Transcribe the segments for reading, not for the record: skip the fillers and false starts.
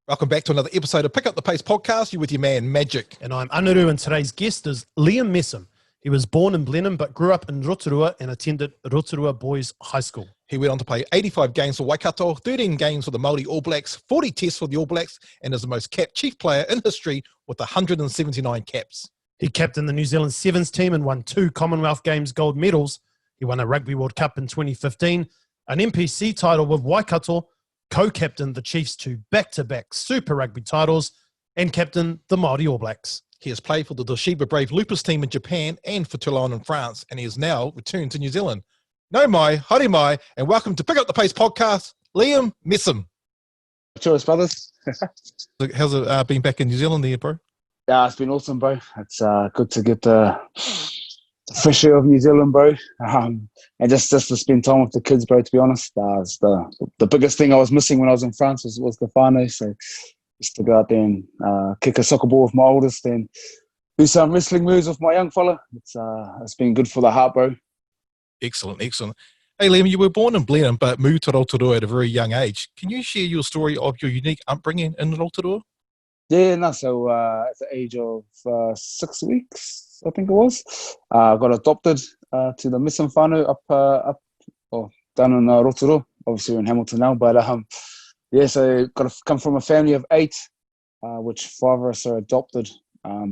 Welcome back to another episode of Pick Up the Pace podcast. You're with your man, Magic. And I'm Anuru, and today's guest is Liam Messam. He was born in Blenheim but grew up in Rotorua and attended Rotorua Boys High School. He went on to play 85 games for Waikato, 13 games for the Moldy Blacks, 40 tests for the All Blacks, and is the most capped chief player in history with 179 caps. He captained the New Zealand Sevens team and won 2 Commonwealth Games gold medals. He won a Rugby World Cup in 2015, an NPC title with Waikato, co-captained the Chiefs to back-to-back Super Rugby titles, and captained the Moldy Blacks. He has played for the Toshiba Brave Lupus team in Japan and for Toulon in France, and he has now returned to New Zealand. No mai, haere mai, and welcome to Pick Up the Pace podcast, Liam Messam. Cheers, brothers. How's it been back in New Zealand there, bro? Yeah, it's been awesome, bro. It's good to get the fresh air of New Zealand, bro. And just to spend time with the kids, bro, to be honest. It's the biggest thing I was missing when I was in France was the whānau. So just to go out there and kick a soccer ball with my oldest and do some wrestling moves with my young fella. It's been good for the heart, bro. Excellent. Hey, Liam, you were born in Blenheim but moved to Rotorua at a very young age. Can you share your story of your unique upbringing in Rotorua? Yeah, no. So at the age of 6 weeks, I think it was, I got adopted to the Messam whānau down in Rotorua. Obviously we're in Hamilton now, but so got to come from a family of 8, which 5 of us are adopted.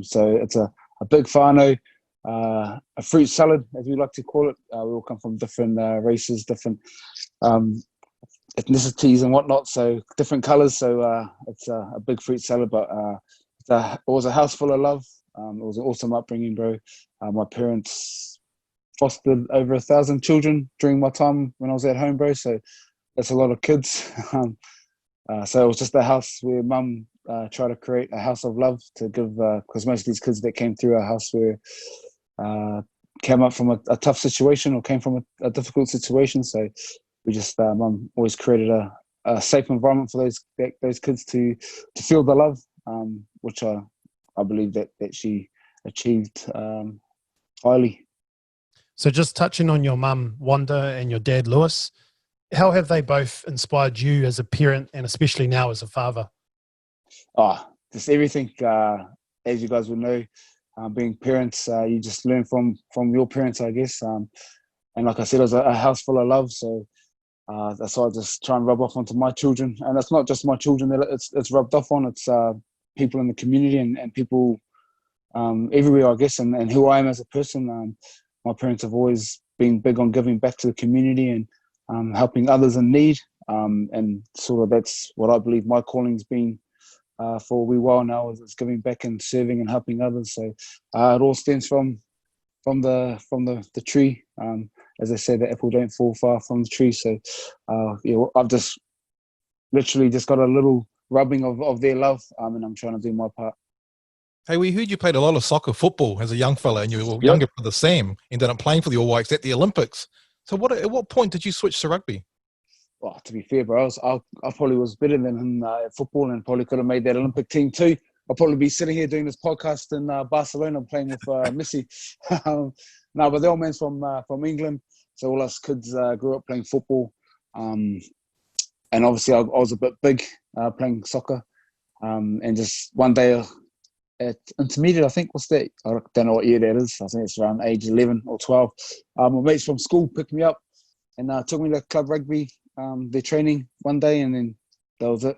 So it's a big whānau, a fruit salad, as we like to call it. We all come from different races, different ethnicities and whatnot, so different colours. So it's a big fruit salad, but it was a house full of love. It was an awesome upbringing, bro. My parents fostered over 1,000 children during my time when I was at home, bro. So that's a lot of kids. So it was just a house where mum tried to create a house of love to give, because most of these kids that came through our house came up from a tough situation or came from a difficult situation. So we just, mum always created a safe environment for those kids to feel the love, which I believe that she achieved highly. So just touching on your mum, Wanda, and your dad, Lewis, how have they both inspired you as a parent and especially now as a father? Just everything. As you guys will know, being parents, you just learn from your parents, I guess. And like I said, it was a house full of love. So that's why I just try and rub off onto my children. And it's not just my children that it's rubbed off on. It's people in the community and people everywhere, I guess, and who I am as a person. My parents have always been big on giving back to the community and helping others in need. And sort of that's what I believe my calling's been for a wee while now, is giving back and serving and helping others. So it all stems from the tree. As I said, the apple don't fall far from the tree. So I've just literally just got a little rubbing of their love, and I'm trying to do my part. Hey, we heard you played a lot of soccer football as a young fella, and your younger brother Sam ended up playing for the All Blacks at the Olympics. So at what point did you switch to rugby? Well, to be fair, bro, I probably was better than him at football and probably could have made that Olympic team too. I'll probably be sitting here doing this podcast in Barcelona playing with Messi. No, but the old man's from England, so all us kids grew up playing football. And obviously I was a bit big playing soccer. And just one day at intermediate, I think, what's that? I don't know what year that is. I think it's around age 11 or 12. My mates from school picked me up and took me to club rugby, their training one day, and then that was it.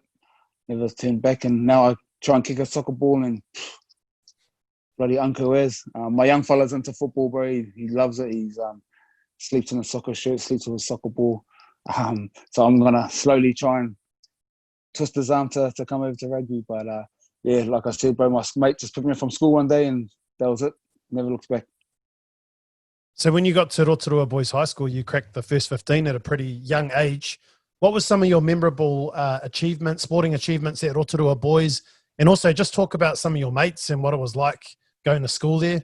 Never turned back, and now I try and kick a soccer ball and bloody Uncle is. My young fella's into football, bro. He loves it. He's sleeps in a soccer shirt, sleeps with a soccer ball. So I'm going to slowly try and twist his arm to come over to rugby. But yeah, like I said, bro, my mate just picked me up from school one day and that was it. Never looked back. So when you got to Rotorua Boys High School, you cracked the first 15 at a pretty young age. What was some of your memorable sporting achievements at Rotorua Boys? And also just talk about some of your mates and what it was like going to school there.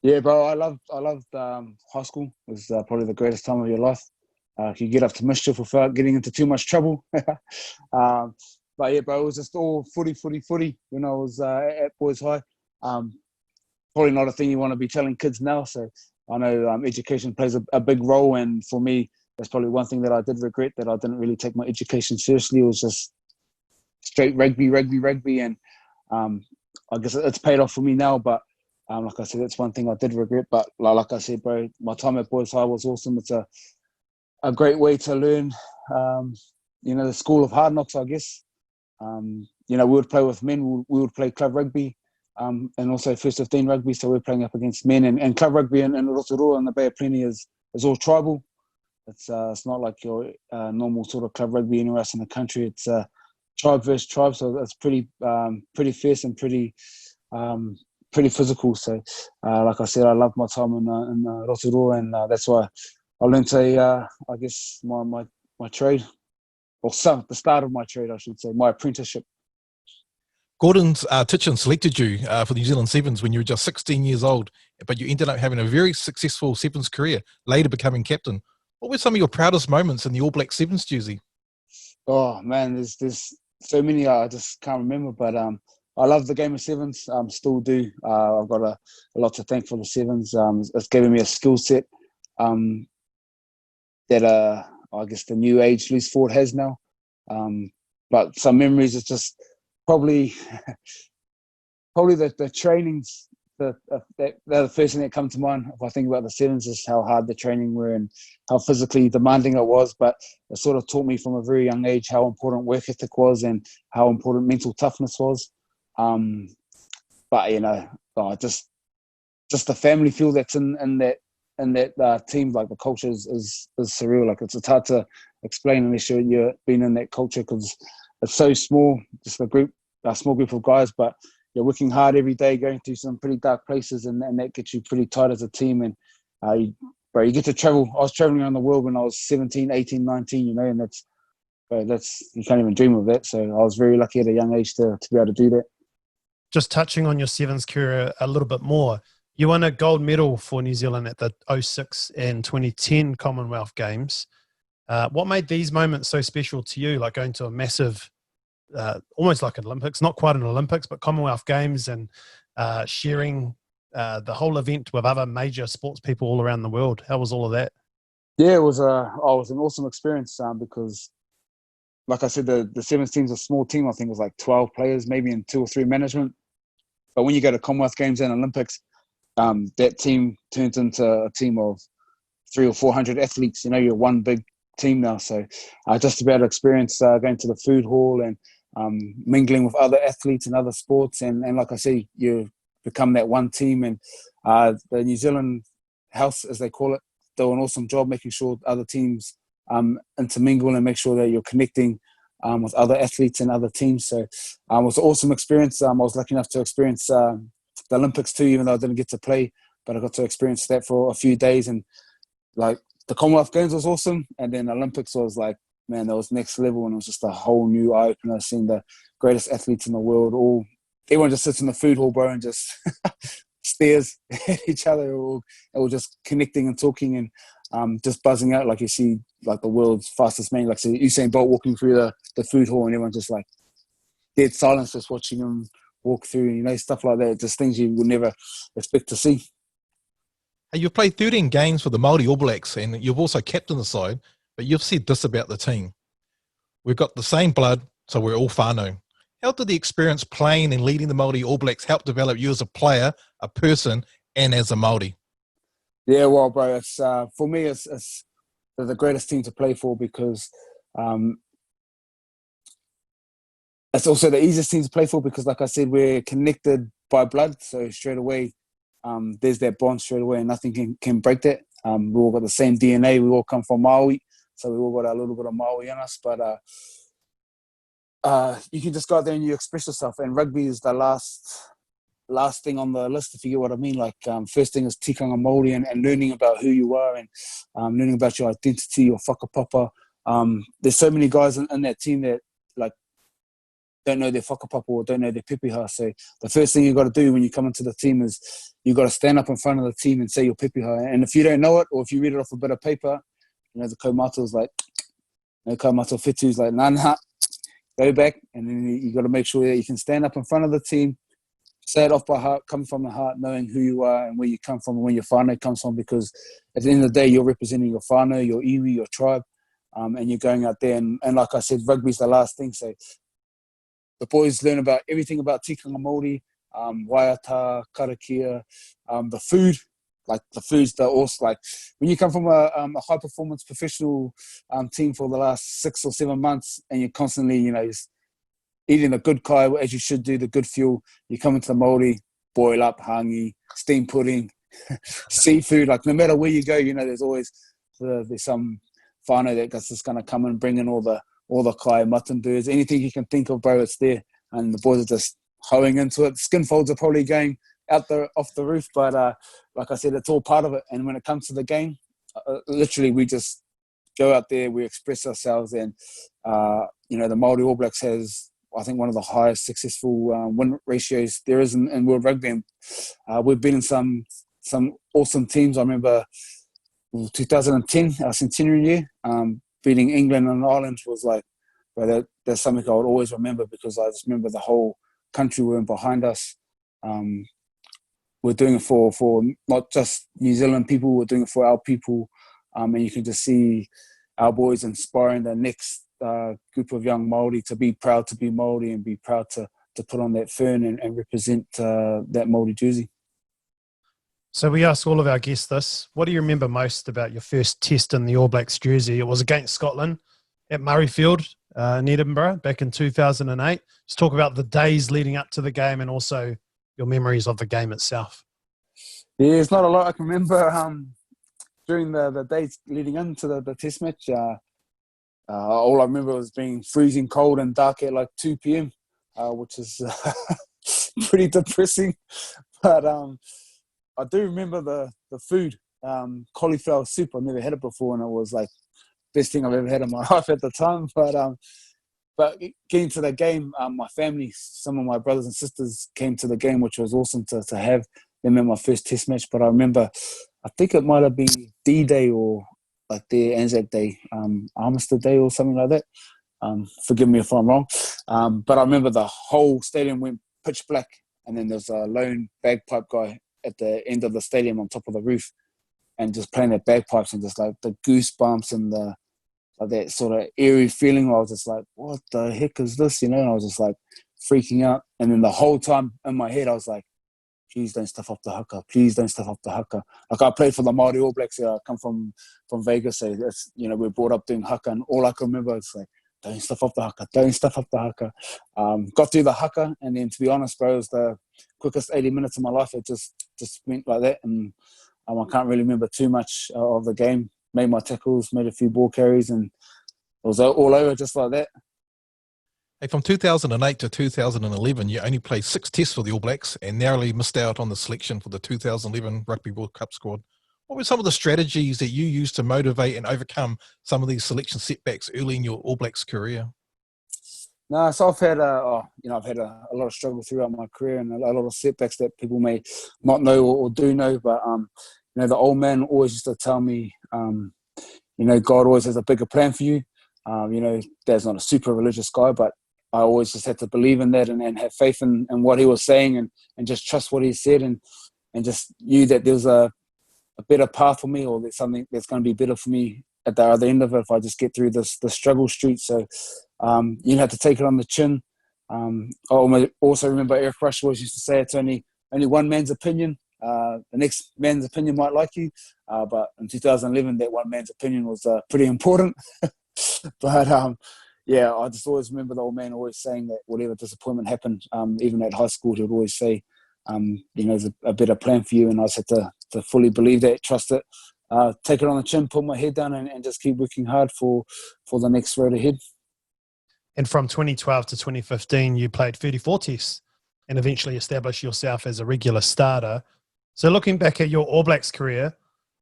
Yeah, bro, I loved high school. It was probably the greatest time of your life. You get up to mischief without getting into too much trouble. But yeah, bro, it was just all footy when I was at Boys High. Probably not a thing you want to be telling kids now. So I know education plays a big role, and for me, that's probably one thing that I did regret, that I didn't really take my education seriously. It was just straight rugby, and I guess it's paid off for me now. But like I said, that's one thing I did regret. But like I said, bro, my time at Boys High was awesome. It's a great way to learn, the school of hard knocks, I guess. We would play with men. We would play club rugby, and also first 15 rugby. So we're playing up against men, and club rugby in Rotorua and the Bay of Plenty is all tribal. It's not like your normal sort of club rugby anywhere else in the country. It's tribe versus tribe, so it's pretty fierce and pretty physical. So, like I said, I love my time in Rotorua, and that's why I learned I guess my trade, or the start of my trade, I should say, my apprenticeship. Gordon's Titchin selected you for the New Zealand Sevens when you were just 16 years old, but you ended up having a very successful Sevens career, later becoming captain. What were some of your proudest moments in the All Black Sevens jersey? Oh man, there's so many I just can't remember, but I love the game of sevens. Still do. I've got a lot to thank for the sevens. It's given me a skill set that I guess the new age loose forward has now. But some memories is just probably the trainings. They're the first thing that come to mind if I think about the sevens, is how hard the training were and how physically demanding it was. But it sort of taught me from a very young age how important work ethic was and how important mental toughness was. But just the family feel that's in that team, like the culture is surreal. Like it's hard to explain unless you've been in that culture, because it's so small, just a small group of guys, but you're working hard every day, going through some pretty dark places, and that gets you pretty tight as a team. And you get to travel. I was traveling around the world when I was 17, 18, 19, and that's you can't even dream of that. So I was very lucky at a young age to be able to do that. Just touching on your sevens career a little bit more, you won a gold medal for New Zealand at the 2006 and 2010 Commonwealth Games. What made these moments so special to you, like going to a massive, almost like an Olympics, not quite an Olympics, but Commonwealth Games, and sharing the whole event with other major sports people all around the world? How was all of that? Yeah, it was an awesome experience because, like I said, the sevens team's a small team. I think it was like 12 players, maybe, in 2 or 3 management. But when you go to Commonwealth Games and Olympics, that team turns into a team of 300 or 400 athletes. You're one big team now. So just to be able to experience going to the food hall and mingling with other athletes and other sports, and like I say, you become that one team. And the New Zealand House, as they call it, do an awesome job making sure other teams intermingle and make sure that you're connecting with other athletes and other teams. So it was an awesome experience. I was lucky enough to experience the Olympics too, even though I didn't get to play, but I got to experience that for a few days. And like the Commonwealth Games was awesome, and then Olympics was like, man, that was next level, and it was just a whole new eye opener, seeing the greatest athletes in the world. Everyone just sits in the food hall, bro, and just stares at each other, and we're just connecting and talking and just buzzing out. Like you see, like the world's fastest man, like say Usain Bolt walking through the food hall, and everyone's just like dead silence, just watching him walk through, stuff like that. Just things you would never expect to see. You've played 13 games for the Moldy All Blacks, and you've also captained the side, but you've said this about the team: we've got the same blood, so we're all whānau. How did the experience playing and leading the Moldy All Blacks help develop you as a player, a person, and as a Māori? Yeah, well, bro, it's for me, it's the greatest team to play for, because it's also the easiest team to play for, because, like I said, we're connected by blood. So straight away, there's that bond straight away, and nothing can break that. We all got the same DNA. We all come from Maui, so we all got a little bit of Maui in us. But you can just go out there and you express yourself. And rugby is the last thing on the list, if you get what I mean. Like, first thing is tikanga Māori and learning about who you are, and learning about your identity, your whakapapa. There's so many guys in that team that like don't know their whakapapa or don't know their pepeha. So the first thing you got to do when you come into the team is you got to stand up in front of the team and say your pepeha. And if you don't know it, or if you read it off a bit of paper, the kaumato's like, kaumato whitu's like, nah, go back. And then you got to make sure that you can stand up in front of the team, say it off by heart, come from the heart, knowing who you are and where you come from and where your whānau comes from, because at the end of the day, you're representing your whānau, your iwi, your tribe, and you're going out there. And like I said, rugby's the last thing. So the boys learn about everything about tikanga Māori, waiata, karakia, the food. Like the food's the also like when you come from a high performance professional team for the last 6 or 7 months, and you're constantly, you know, just eating the good kai as you should do, the good fuel. You come into the Māori, boil up, hangi, steam pudding, seafood. Like no matter where you go, you know, there's always there's some whānau that's just going to come and bring in all the kai, mutton birds, anything you can think of, bro, it's there. And the boys are just hoeing into it. Skin folds are probably going out off the roof, but like I said, it's all part of it. And when it comes to the game, literally we just go out there, we express ourselves, and you know, the Māori All Blacks has, I think, one of the highest successful win ratios there is in World Rugby. And we've been in some awesome teams. I remember 2010, our centenary year, beating England and Ireland was like, well, that's something I would always remember, because I just remember the whole country were behind us. We're doing it for not just New Zealand people, we're doing it for our people. And you can just see our boys inspiring the next group of young Māori to be proud to be Māori and be proud to put on that fern and represent that Māori jersey. So we ask all of our guests this. What do you remember most about your first test in the All Blacks jersey? It was against Scotland at Murrayfield in Edinburgh back in 2008. Just talk about the days leading up to the game and also your memories of the game itself. Yeah, it's not a lot I can remember during the days leading into the test match. All I remember was being freezing cold and dark at like 2 p.m, which is pretty depressing. But I do remember the food, cauliflower soup. I've never had it before, and it was like best thing I've ever had in my life at the time. But getting to the game, my family, some of my brothers and sisters came to the game, which was awesome to have them in my first test match. But I remember, I think it might have been D-Day or like their Anzac Day, Armistice Day or something like that. Forgive me if I'm wrong. But I remember the whole stadium went pitch black, and then there's a lone bagpipe guy at the end of the stadium on top of the roof and just playing the bagpipes, and just like the goosebumps and like that sort of eerie feeling where I was just like, what the heck is this? You know, and I was just like freaking out. And then the whole time in my head, I was like, please don't stuff up the haka. Please don't stuff up the haka. Like I played for the Māori All Blacks. I come from Vegas. So that's, you know, we're brought up doing haka, and all I can remember is like, don't stuff up the haka. Don't stuff up the haka. Got through the haka, and then to be honest, bro, it was the quickest 80 minutes of my life. It just went like that, and I can't really remember too much of the game. Made my tackles, made a few ball carries, and it was all over just like that. Hey, from 2008 to 2011, you only played 6 tests for the All Blacks and narrowly missed out on the selection for the 2011 Rugby World Cup squad. What were some of the strategies that you used to motivate and overcome some of these selection setbacks early in your All Blacks career? No, so I've had I've had a lot of struggle throughout my career, and a lot of setbacks that people may not know or do know. But you know, the old man always used to tell me, you know, God always has a bigger plan for you. You know, Dad's not a super religious guy, but I always just had to believe in that and have faith in what he was saying, and just trust what he said, and just knew that there was a better path for me, or there's something that's going to be better for me at the other end of it if I just get through the struggle street. So you have to take it on the chin. I also remember Eric Rush always used to say it's only one man's opinion. The next man's opinion might like you, but in 2011 that one man's opinion was pretty important. But yeah, I just always remember the old man always saying that whatever disappointment happened, even at high school, he would always say, you know, there's a better plan for you. And I just had to fully believe that, trust it, take it on the chin, put my head down, and just keep working hard for the next road ahead. And from 2012 to 2015, you played 34 tests and eventually established yourself as a regular starter. So looking back at your All Blacks career,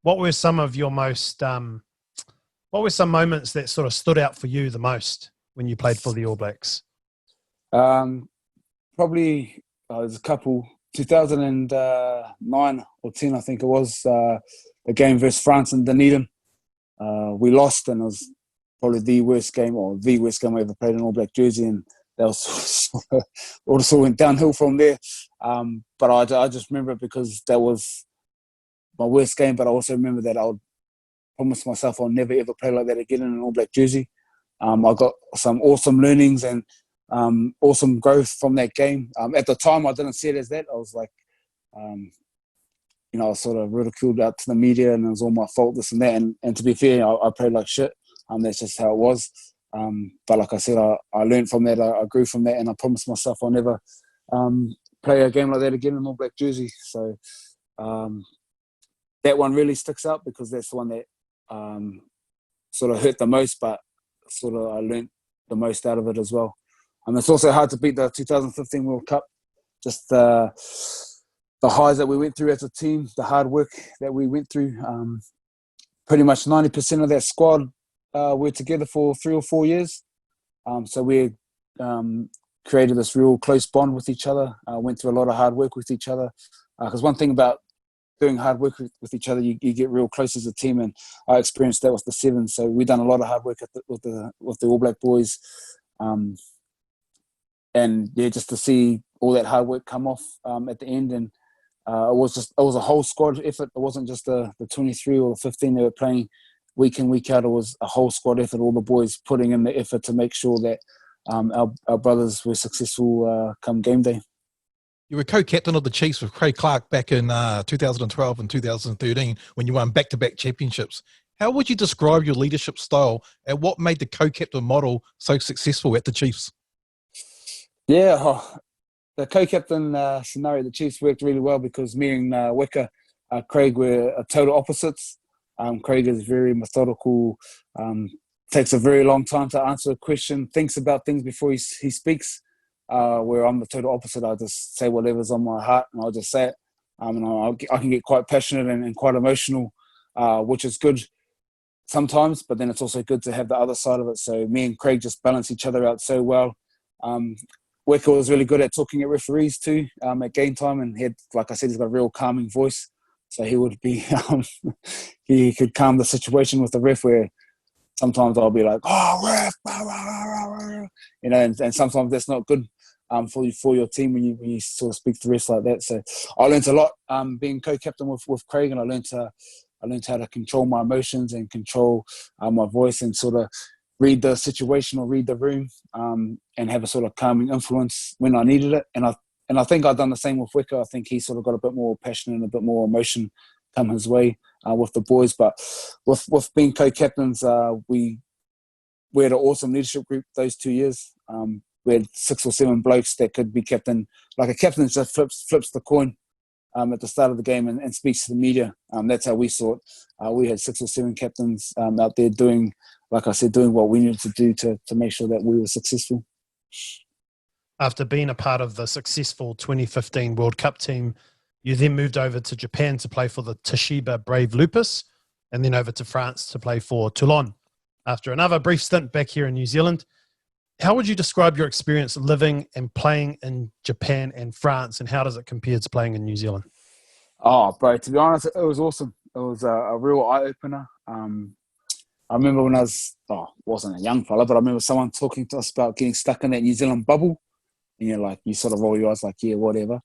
what were some of your most, what were some moments that sort of stood out for you the most when you played for the All Blacks? Probably there's a couple. 2009 or 10, I think it was, the game versus France in Dunedin. We lost, and it was probably the worst game I ever played in All Black jersey, and that was also went downhill from there. But I just remember it because that was my worst game. But I also remember that I would promise myself I'll never ever play like that again in an All Black jersey. I got some awesome learnings, and awesome growth from that game. At the time, I didn't see it as that. I was like, I was sort of ridiculed out to the media, and it was all my fault, this and that. And to be fair, I played like shit. That's just how it was. But like I said, I learned from that. I grew from that, and I promised myself I'll never play a game like that again in an All Black jersey. So that one really sticks out because that's the one that sort of hurt the most, but sort of I learned the most out of it as well. It's also hard to beat the 2015 World Cup. Just the highs that we went through as a team, the hard work that we went through. Pretty much 90% of that squad were together for 3 or 4 years. So we created this real close bond with each other, went through a lot of hard work with each other. Because one thing about doing hard work with each other, you get real close as a team, and I experienced that with the Sevens. So we done a lot of hard work with the All Black boys. And yeah, just to see all that hard work come off at the end, and it was a whole squad effort. It wasn't just the 23 or the 15 they were playing week in, week out. It was a whole squad effort. All the boys putting in the effort to make sure that our brothers were successful come game day. You were co-captain of the Chiefs with Craig Clark back in 2012 and 2013 when you won back-to-back championships. How would you describe your leadership style, and what made the co-captain model so successful at the Chiefs? Yeah, the co-captain scenario, the Chiefs worked really well because me and Weka, Craig, were total opposites. Craig is very methodical, takes a very long time to answer a question, thinks about things before he speaks, where I'm the total opposite. I just say whatever's on my heart and I'll just say it. And I can get quite passionate and quite emotional, which is good sometimes, but then it's also good to have the other side of it. So me and Craig just balance each other out so well. Weka was really good at talking at referees too at game time, and he had, like I said, he's got a real calming voice. So he would be, he could calm the situation with the ref, where sometimes I'll be like, "Oh, ref," and sometimes that's not good for your team when you sort of speak to refs like that. So I learned a lot being co-captain with Craig, and I learned how to control my emotions and control my voice and sort of read the situation or read the room and have a sort of calming influence when I needed it. And I think I've done the same with Weka. I think he sort of got a bit more passion and a bit more emotion come his way with the boys. But with being co-captains, we had an awesome leadership group those 2 years. We had 6 or 7 blokes that could be captain. Like a captain just flips the coin at the start of the game and speaks to the media. That's how we saw it. We had 6 or 7 captains out there doing, like I said, doing what we needed to do to make sure that we were successful. After being a part of the successful 2015 World Cup team, you then moved over to Japan to play for the Toshiba Brave Lupus, and then over to France to play for Toulon. After another brief stint back here in New Zealand, how would you describe your experience living and playing in Japan and France, and how does it compare to playing in New Zealand? Oh, bro, to be honest, it was awesome. It was a real eye-opener. I remember when wasn't a young fella, but I remember someone talking to us about getting stuck in that New Zealand bubble. And you're like, you sort of roll your eyes like, yeah, whatever.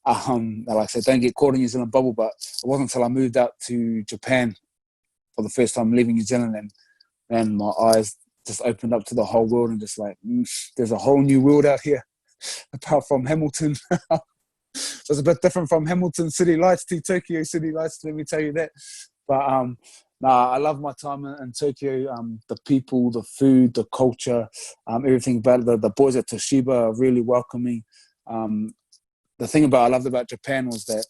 Like I said, don't get caught in New Zealand bubble. But it wasn't until I moved out to Japan for the first time leaving New Zealand and my eyes just opened up to the whole world and just like, there's a whole new world out here apart from Hamilton. So it's a bit different from Hamilton City Lights to Tokyo City Lights, let me tell you that. But I love my time in Tokyo. The people, the food, the culture, everything about it. The boys at Toshiba are really welcoming. The thing I loved about Japan was that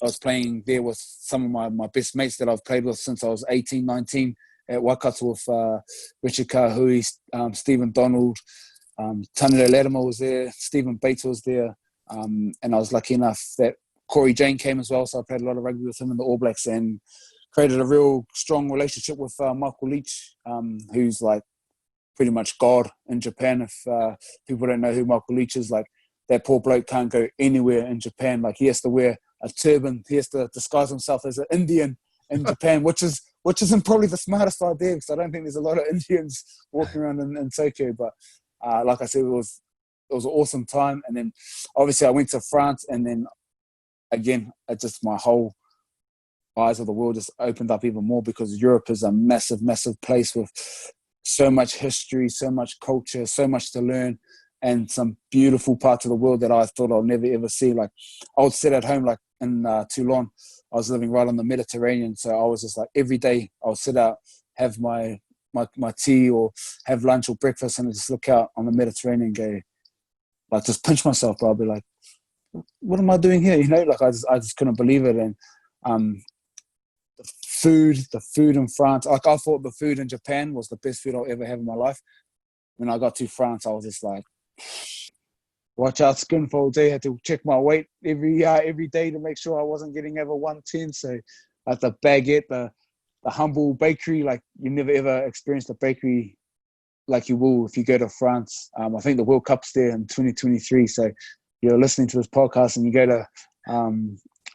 I was playing there with some of my best mates that I've played with since I was 18, 19 at Waikato with Richard Kahui, Stephen Donald, Tanero Latimer was there, Stephen Bates was there, and I was lucky enough that Corey Jane came as well, so I played a lot of rugby with him in the All Blacks and created a real strong relationship with Michael Leach, who's like pretty much God in Japan. If people don't know who Michael Leach is, like that poor bloke can't go anywhere in Japan. Like he has to wear a turban, he has to disguise himself as an Indian in Japan, which isn't probably the smartest idea because I don't think there's a lot of Indians walking around in Tokyo. But like I said, it was an awesome time. And then obviously I went to France, and then again, it just my whole eyes of the world just opened up even more because Europe is a massive, massive place with so much history, so much culture, so much to learn. and some beautiful parts of the world that I thought I'll never ever see. Like I would sit at home, like in Toulon, I was living right on the Mediterranean, so I was just like every day I would sit out, have my tea or have lunch or breakfast, and just look out on the Mediterranean, and go like just pinch myself. But I'll be like, what am I doing here? You know, like I just couldn't believe it. And the food in France, like I thought the food in Japan was the best food I'll ever have in my life. When I got to France, I was just like, watch out, skin folds. I had to check my weight every day to make sure I wasn't getting over 110. So like the baguette, the humble bakery, like you never ever experienced a bakery like you will if you go to France. I think the World Cup's there in 2023. So you're listening to this podcast and you go to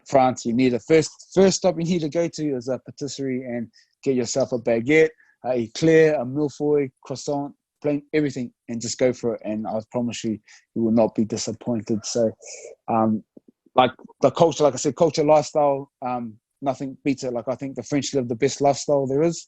France, you need the first stop you need to go to is a patisserie and get yourself a baguette, a eclair, a millefeuille, croissant, plain everything, and just go for it. And I promise you, you will not be disappointed. So, like the culture, like I said, culture, lifestyle, nothing beats it. Like I think the French live the best lifestyle there is.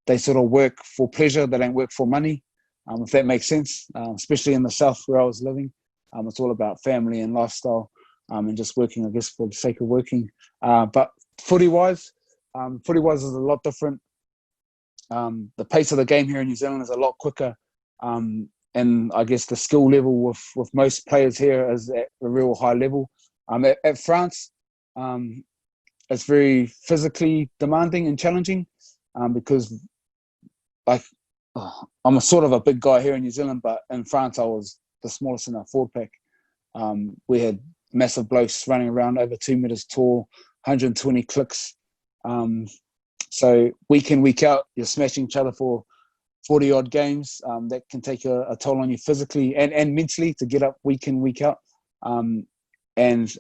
They sort of work for pleasure. They don't work for money, if that makes sense. Especially in the south where I was living, it's all about family and lifestyle, and just working, I guess, for the sake of working. But footy-wise is a lot different. The pace of the game here in New Zealand is a lot quicker, and I guess the skill level with most players here is at a real high level. At France, it's very physically demanding and challenging, because like I'm a sort of a big guy here in New Zealand, but in France I was the smallest in our forward pack. We had massive blokes running around over 2 meters tall, 120 clicks. So week in, week out, you're smashing each other for 40 odd games. That can take a toll on you physically and mentally to get up week in, week out. And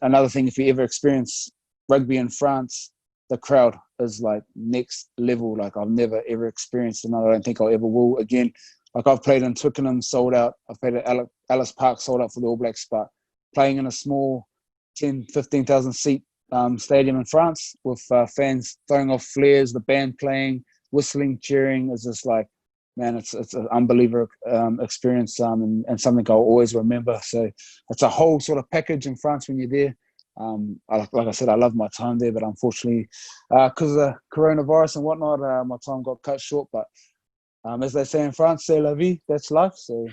another thing, if you ever experience rugby in France, the crowd is like next level. Like I've never ever experienced, and I don't think I'll ever will again. Like I've played in Twickenham, sold out. I've played at Ellis Park, sold out for the All Blacks, but playing in a small 10, 15,000 seat stadium in France with fans throwing off flares, the band playing, whistling, cheering is just like, man, it's an unbelievable experience, and something I'll always remember. So it's a whole sort of package in France when you're there. Like I said, I love my time there, but unfortunately, because of the coronavirus and whatnot, my time got cut short. But as they say in France, c'est la vie, that's life. So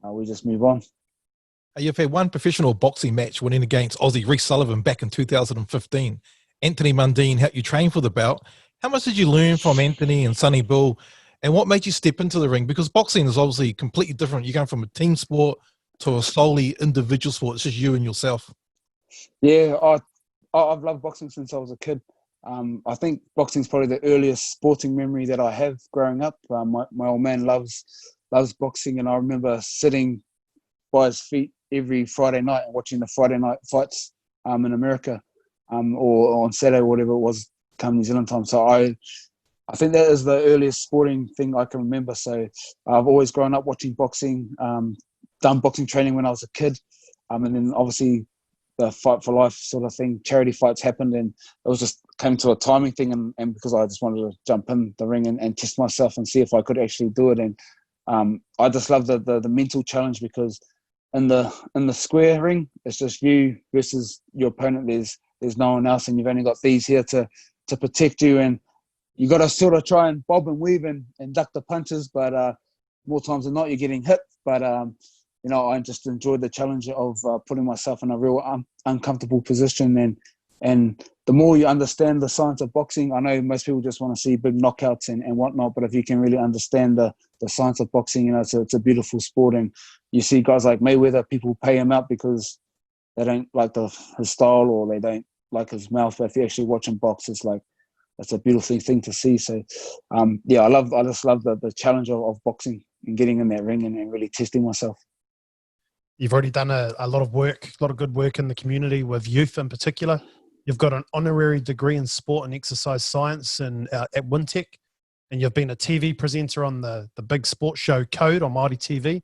we just move on. You've had one professional boxing match winning against Aussie Reece Sullivan back in 2015. Anthony Mundine helped you train for the bout. How much did you learn from Anthony and Sonny Bill, and what made you step into the ring? Because boxing is obviously completely different. You're going from a team sport to a solely individual sport. It's just you and yourself. Yeah, I've loved boxing since I was a kid. I think boxing is probably the earliest sporting memory that I have growing up. My old man loves boxing, and I remember sitting by his feet every Friday night and watching the Friday night fights in America, or on Saturday, whatever it was, come New Zealand time. So I think that is the earliest sporting thing I can remember. So I've always grown up watching boxing, done boxing training when I was a kid, and then obviously the Fight for Life sort of thing, charity fights happened, and it was just came to a timing thing, and because I just wanted to jump in the ring and test myself and see if I could actually do it. And I just love the mental challenge, because in the square ring, it's just you versus your opponent. There's no one else, and you've only got these here to protect you, and you got to sort of try and bob and weave and duck the punches, but more times than not, you're getting hit. But I just enjoyed the challenge of putting myself in a real uncomfortable position, and the more you understand the science of boxing, I know most people just want to see big knockouts and whatnot, but if you can really understand the science of boxing, it's a beautiful sport. And you see guys like Mayweather, people pay him out because they don't like his style, or they don't like his mouth. But if you actually watch him box, it's like, that's a beautiful thing to see. So, I just love the challenge of boxing and getting in that ring and really testing myself. You've already done a lot of work, a lot of good work in the community with youth in particular. You've got an honorary degree in sport and exercise science at Wintec, and you've been a TV presenter on the big sports show Code on Māori TV.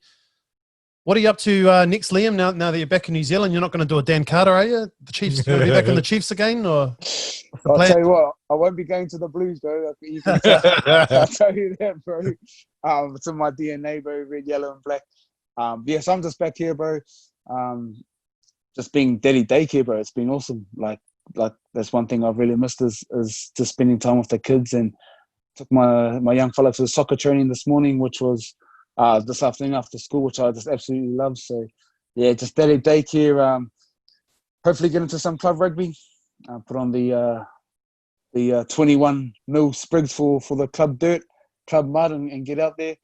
What are you up to next, Liam, now that you're back in New Zealand? You're not going to do a Dan Carter, are you? The Chiefs, you're going to be back in the Chiefs again? Or I'll tell you what, I won't be going to the Blues, bro. I'll tell you that, bro. It's in my DNA, bro, red, yellow, and black. So I'm just back here, bro. Just being daddy daycare, bro. It's been awesome. Like that's one thing I've really missed is just spending time with the kids. And took my young fella to soccer training this morning, which was this afternoon after school, which I just absolutely love. So yeah, just daddy daycare. Hopefully get into some club rugby. Put on the 21 mil sprigs for the club dirt, club mud, and get out there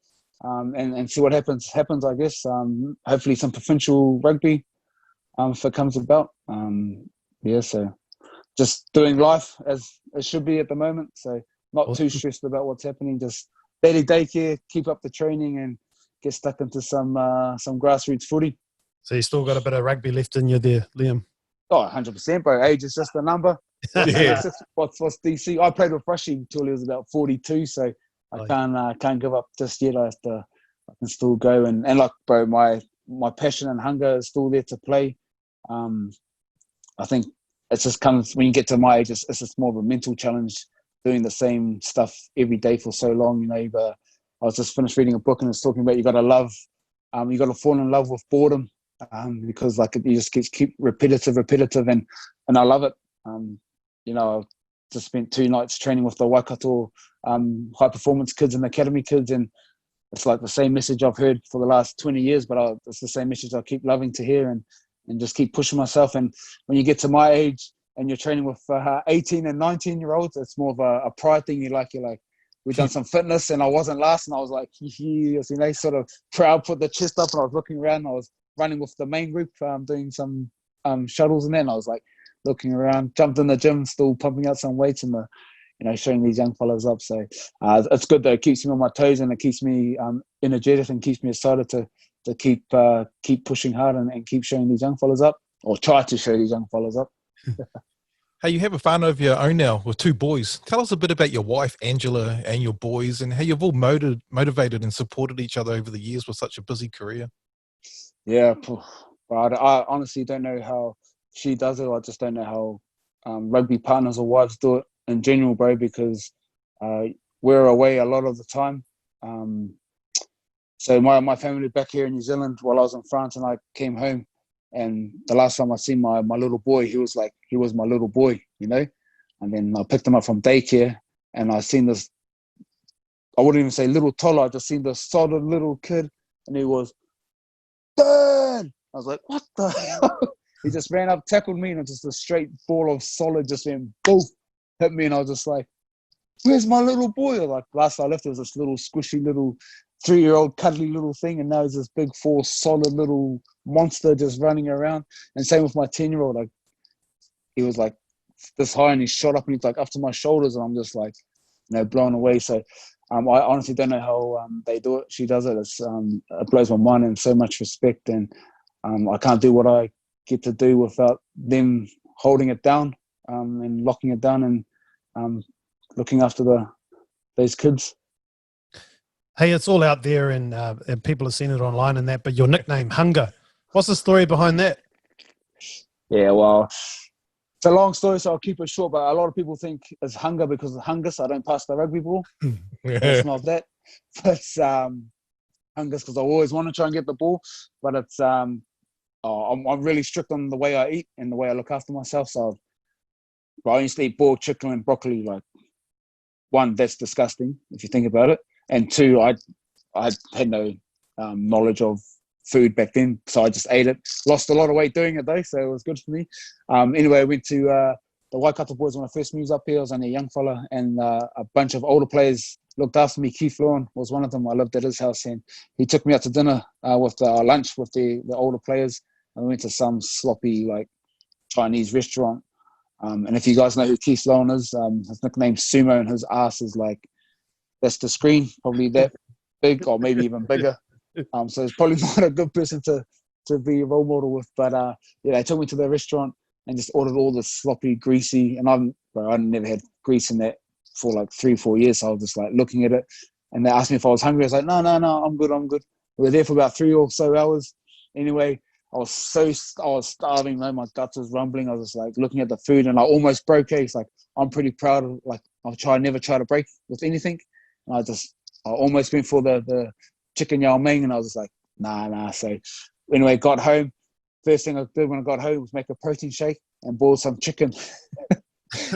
and see what happens. I guess. Hopefully some provincial rugby if it comes about. So just doing life as it should be at the moment. So not too stressed about what's happening. Just daily daycare, keep up the training, and get stuck into some grassroots footy. So you still got a bit of rugby left in you there, Liam? Oh, 100%, bro. Age is just a number. Yeah. What's DC? I played with Rushy until he was about 42, so I can't give up just yet. I can still go and like, bro, my passion and hunger is still there to play. I think it just comes when you get to my age. It's just more of a mental challenge doing the same stuff every day for so long. You know, but I was just finished reading a book and it's talking about you got to fall in love with boredom because like you just keep repetitive, and I love it. You know, I just spent 2 nights training with the Waikato high performance kids and academy kids, and it's like the same message I've heard for the last 20 years, but it's the same message I keep loving to hear and just keep pushing myself. And when you get to my age and you're training with 18 and 19-year-olds, it's more of a pride thing. You're like, we've done some fitness and I wasn't last, and I was like, sort of proud, put the chest up, and I was looking around. I was running with the main group, doing some shuttles, and then I was like looking around, jumped in the gym, still pumping out some weights, and showing these young fellas up. So it's good though. It keeps me on my toes and it keeps me energetic and keeps me excited to keep pushing hard and keep showing these young fellas up, or try to show these young fellas up. Hey, you have a whānau of your own now with 2 boys. Tell us a bit about your wife, Angela, and your boys, and how you've all motivated and supported each other over the years with such a busy career. Yeah, but I honestly don't know how she does it. I just don't know how rugby partners or wives do it in general, bro, because we're away a lot of the time. So my family back here in New Zealand while I was in France, and I came home, and the last time I seen my little boy, he was my little boy, and then I picked him up from daycare, and I seen this, I wouldn't even say little toddler, I just seen this solid little kid, and he was, Dad! I was like, what the hell? He just ran up, tackled me, and just a straight ball of solid just went boom, hit me, and I was just like, where's my little boy? Like last I left, it was this little squishy little 3-year-old cuddly little thing, and now he's this big 4 solid little monster just running around. And same with my 10-year-old. Like he was like this high, and he shot up, and he's like up to my shoulders, and I'm just like, blown away. So I honestly don't know how they do it. She does it. It blows my mind, and so much respect. And I can't do what I get to do without them holding it down and locking it down and looking after those kids. Hey, it's all out there and people have seen it online and that, but your nickname, Hunger, what's the story behind that? Yeah, well, it's a long story, so I'll keep it short, but a lot of people think it's hunger because of hunger, so I don't pass the rugby ball. It's not that. But hunger because I always want to try and get the ball, but it's I'm really strict on the way I eat and the way I look after myself, so I used to eat boiled chicken and broccoli. Like, 1, that's disgusting if you think about it. And 2, I had no knowledge of food back then, so I just ate it. Lost a lot of weight doing it though, so it was good for me. Anyway, I went to the Waikato boys when I first moved up here. I was only a young fella, and a bunch of older players looked after me. Keith Lewin was one of them. I lived at his house, and he took me out to dinner with lunch with the older players, and we went to some sloppy like Chinese restaurant. And if you guys know who Keith Lewin is, his nickname's Sumo, and his ass is like, that's the screen, probably that big or maybe even bigger. So it's probably not a good person to be a role model with. But they took me to the restaurant and just ordered all the sloppy, greasy, and I never had grease in that for like 3-4 years. So I was just like looking at it, and they asked me if I was hungry. I was like, no, I'm good. We were there for about 3 or so hours. Anyway, I was starving, my guts was rumbling. I was just like looking at the food, and I almost broke. It's like, I'm pretty proud of, like, never try to break with anything. And I almost went for the chicken yao ming, and I was just like, Nah. So anyway, got home. First thing I did when I got home was make a protein shake and boil some chicken.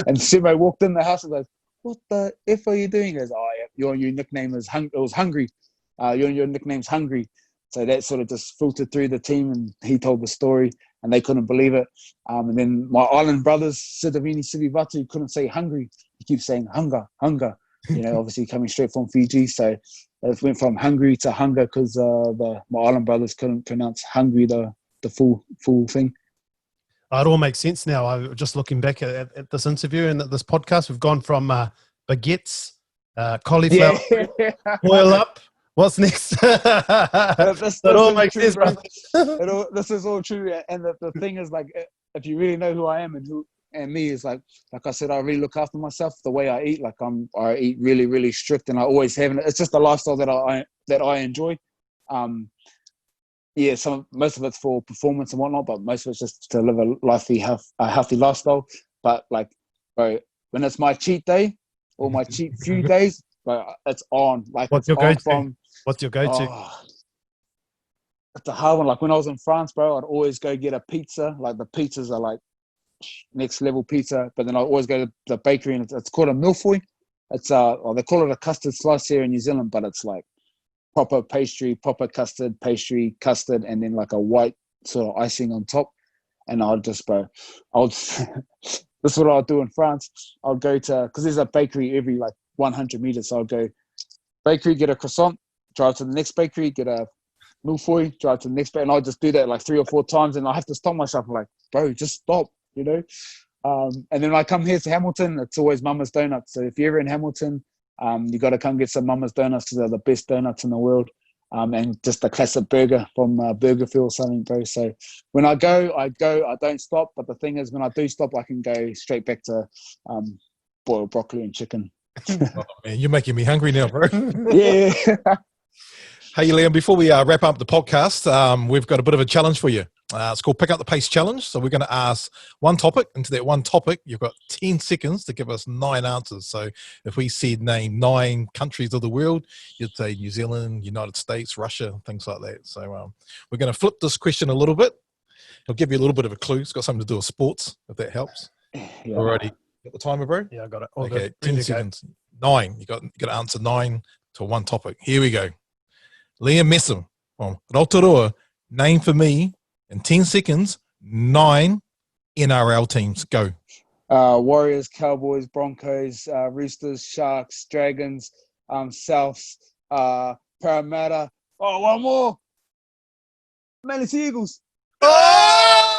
And Simo walked in the house and goes, "What the F are you doing?" He goes, "Oh, yeah, your nickname is it was Hungry. Your nickname's Hungry." So that sort of just filtered through the team, and he told the story, and they couldn't believe it. And then my island brothers, Sidavini Sivivatu, couldn't say hungry. He keeps saying hunger. Obviously coming straight from Fiji. So it went from hungry to hunger because my island brothers couldn't pronounce hungry, the full thing. It all makes sense now. I was just looking back at this interview and at this podcast. We've gone from baguettes, cauliflower, boil up. What's next? This all makes sense, bro. This is all true. And the thing is, like, if you really know who I am and me, is like I said, I really look after myself. The way I eat, like I eat really, really strict, and I always have. It's just a lifestyle that I enjoy. Most of it's for performance and whatnot, but most of it's just to live a healthy lifestyle. But like, bro, when it's my cheat day or my cheat few days, bro, it's on. Like, what's your go-to? What's your go-to? It's a hard one. Like when I was in France, bro, I'd always go get a pizza. Like the pizzas are like next level pizza. But then I always go to the bakery, and it's called a milfoy. It's they call it a custard slice here in New Zealand, but it's like proper pastry, proper custard, and then like a white sort of icing on top. And this is what I'll do in France. I'll go to, because there's a bakery every like 100 meters. So I'll go bakery, get a croissant, drive to the next bakery, get a milfoy, drive to the next bakery. And I'll just do that like 3 or 4 times. And I have to stop myself. I'm like, bro, just stop, And then when I come here to Hamilton, it's always Mama's Donuts. So if you're ever in Hamilton, you got to come get some Mama's Donuts because they're the best donuts in the world. And just a classic burger from Burgerfield or something, bro. So when I go, I don't stop. But the thing is, when I do stop, I can go straight back to boiled broccoli and chicken. Oh, man, you're making me hungry now, bro. Yeah. Hey, Liam, before we wrap up the podcast, we've got a bit of a challenge for you. It's called Pick Up the Pace Challenge. So we're going to ask one topic. Into that one topic, you've got 10 seconds to give us 9 answers. So if we said name 9 countries of the world, you'd say New Zealand, United States, Russia, things like that. So we're going to flip this question a little bit. It'll give you a little bit of a clue. It's got something to do with sports, if that helps. Yeah. Alrighty. Got the timer, bro? Yeah, I got it. Okay, 10 seconds. 9. You got to answer 9 to one topic. Here we go. Liam Messam from Rotorua, name for me in 10 seconds 9 NRL teams. Go. Warriors, Cowboys, Broncos, Roosters, Sharks, Dragons, Souths, Parramatta. Oh, one more. Manly Eagles. Oh!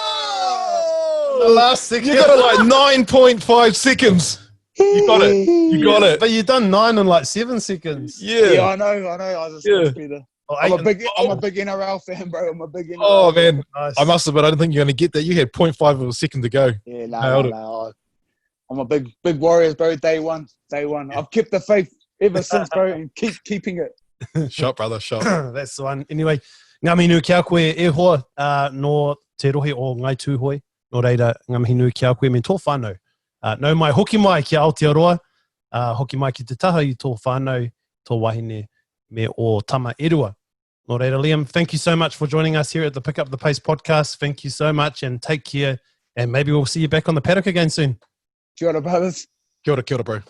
The last second. You got it like 9.5 seconds. You got it. You got it. But you've done 9 in like 7 seconds. Yeah, I know. I was just I'm a big NRL fan, bro. I'm a big NRL Oh, man. Nice. I must have, but I don't think you're going to get that. You had 0.5 of a second to go. Yeah, no. I'm a big Warriors, bro. Day one. Yeah. I've kept the faith ever since, bro, and keeping it. Shot, brother, shot. That's the one. Anyway, ngā mihi nui kia koe e hoa no te rohe o ngai tūhoi. No reira, ngā mihi nui kia koe me tō whānau. No mai hoki mai ki Aotearoa, hoki mai ki te taha i tō whānau, tō wahine me o tama erua. No reira, Liam, thank you so much for joining us here at the Pick Up the Pace podcast. Thank you so much and take care. And maybe we'll see you back on the paddock again soon. Kia ora, brothers. Kia ora, bro.